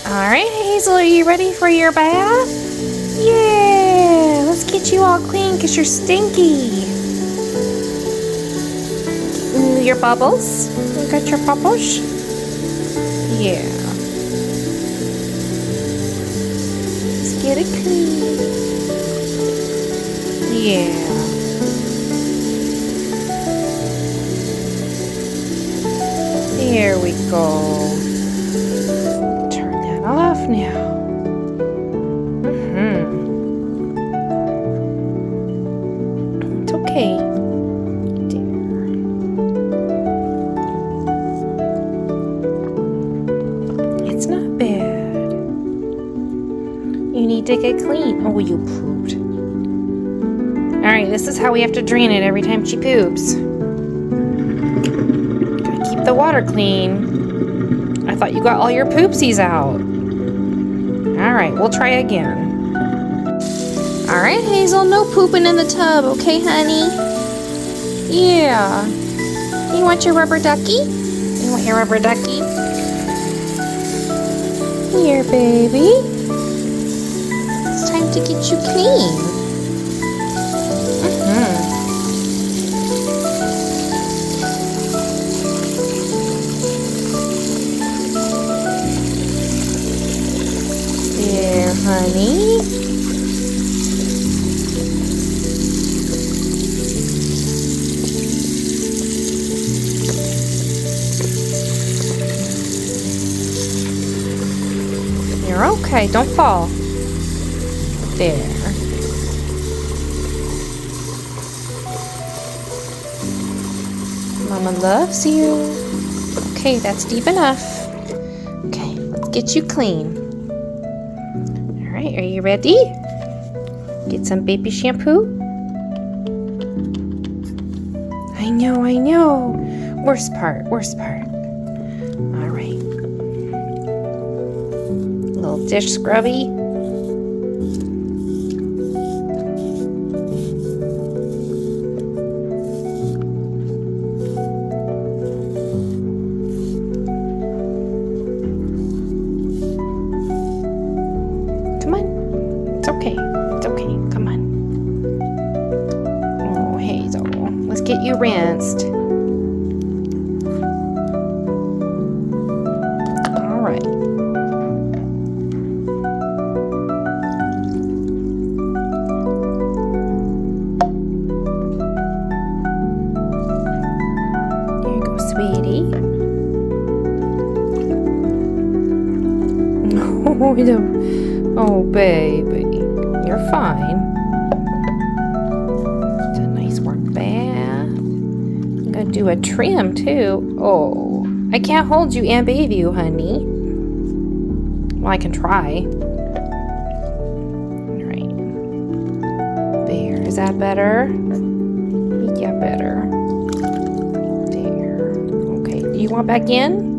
Alright, Hazel, are you ready for your bath? Yeah, let's get you all clean because you're stinky. Your bubbles? You got your bubbles? Yeah. Let's get it clean. Yeah. There we go. Turn that off now. It's okay. There. It's not bad. You need to get clean. Oh, you pooped. Alright, this is how we have to drain it every time she poops. Gotta keep the water clean. I thought you got all your poopsies out. Alright, we'll try again. Alright, Hazel, no pooping in the tub, okay, honey? Yeah. You want your rubber ducky? You want your rubber ducky? Here, baby. It's time to get you clean. There, honey. You're okay. Don't fall. There. Mama loves you. Okay, that's deep enough. Okay, let's get you clean. Alright, are you ready? Get some baby shampoo. I know. Worst part. Alright. Little dish scrubby. Come on. It's okay. Come on. Oh, Hazel. Let's get you rinsed. All right. There you go, sweetie. Oh, baby. You're fine. It's a nice warm bath. I'm gonna do a trim too. Oh, I can't hold you and bathe you, honey. Well, I can try. All right. There. Is that better? Yeah, better. There. Okay. Do you want back in?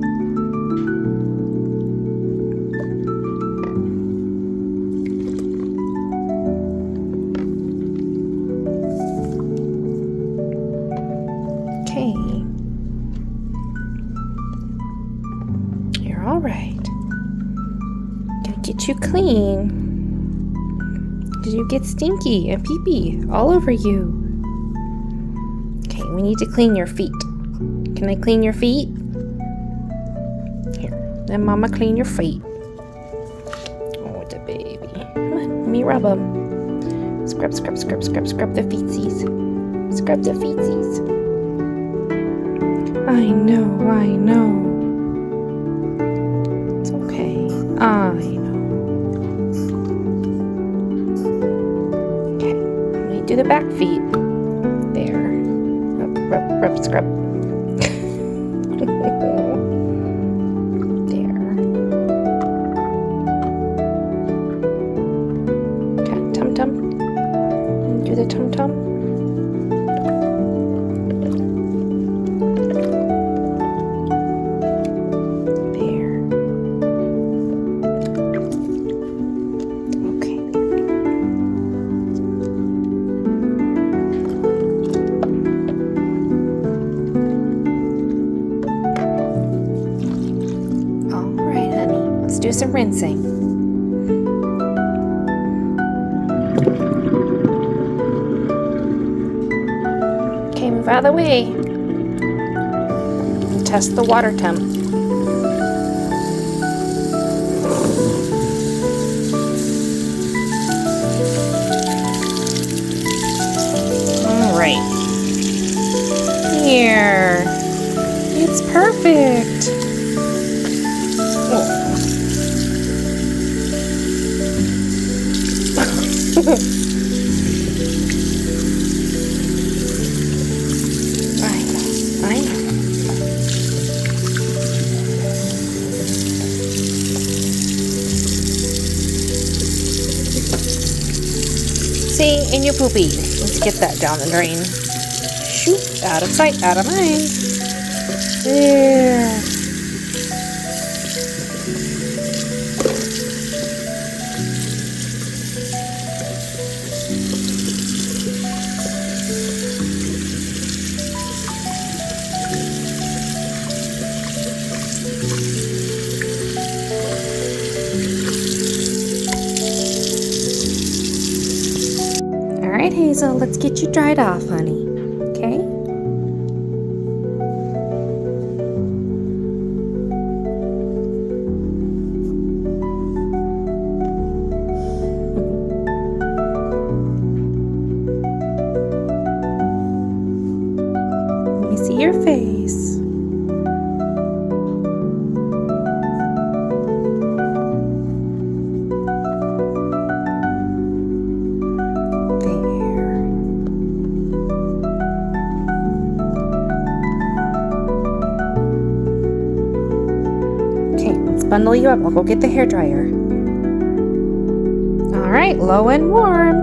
Okay. You're all right. Gotta get you clean. Because you get stinky and pee-pee all over you. Okay, we need to clean your feet. Can I clean your feet? Here, let Mama clean your feet. Oh, the baby. Come on, let me rub them. Scrub the feetsies. Scrub the feetsies. I know. It's okay. I know. Okay, let me do the back feet. There. Rub, scrub. There. Okay, tum-tum. Do the tum-tum. do some rinsing. Okay, move out of the way. And test the water temp. All right. Here. It's perfect. Oh. I know. See, in your poopy. Let's get that down the drain. Shoot, out of sight, out of mind. There. All right, Hazel, let's get you dried off, honey. Okay? Let me see your face. Bundle you up. I'll go get the hairdryer. All right, low and warm.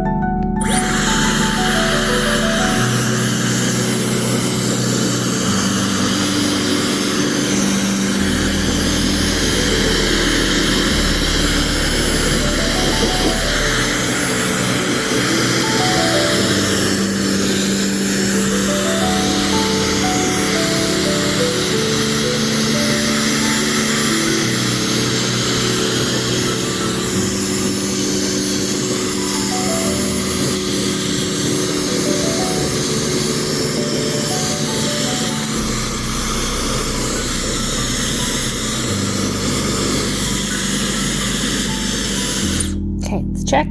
Okay, let's check.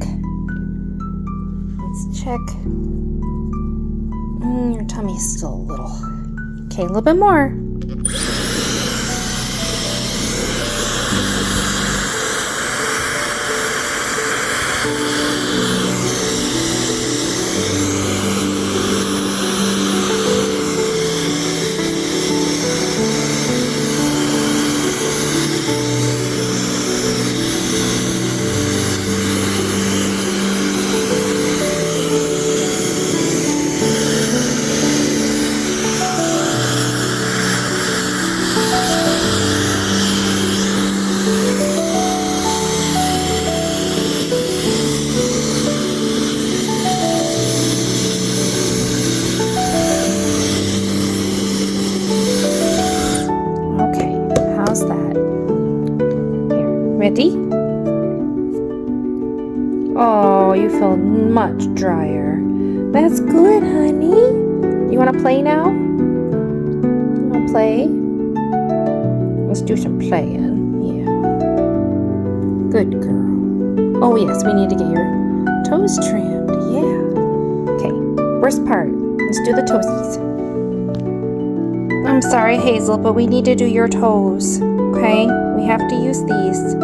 Let's check. Your tummy's still a little. Okay, a little bit more. Ready? Oh, you feel much drier. That's good, honey. You want to play now? You want to play? Let's do some playing. Yeah. Good girl. Oh, yes, we need to get your toes trimmed. Yeah. Okay, worst part. Let's do the toesies. I'm sorry, Hazel, but we need to do your toes. Okay? We have to use these.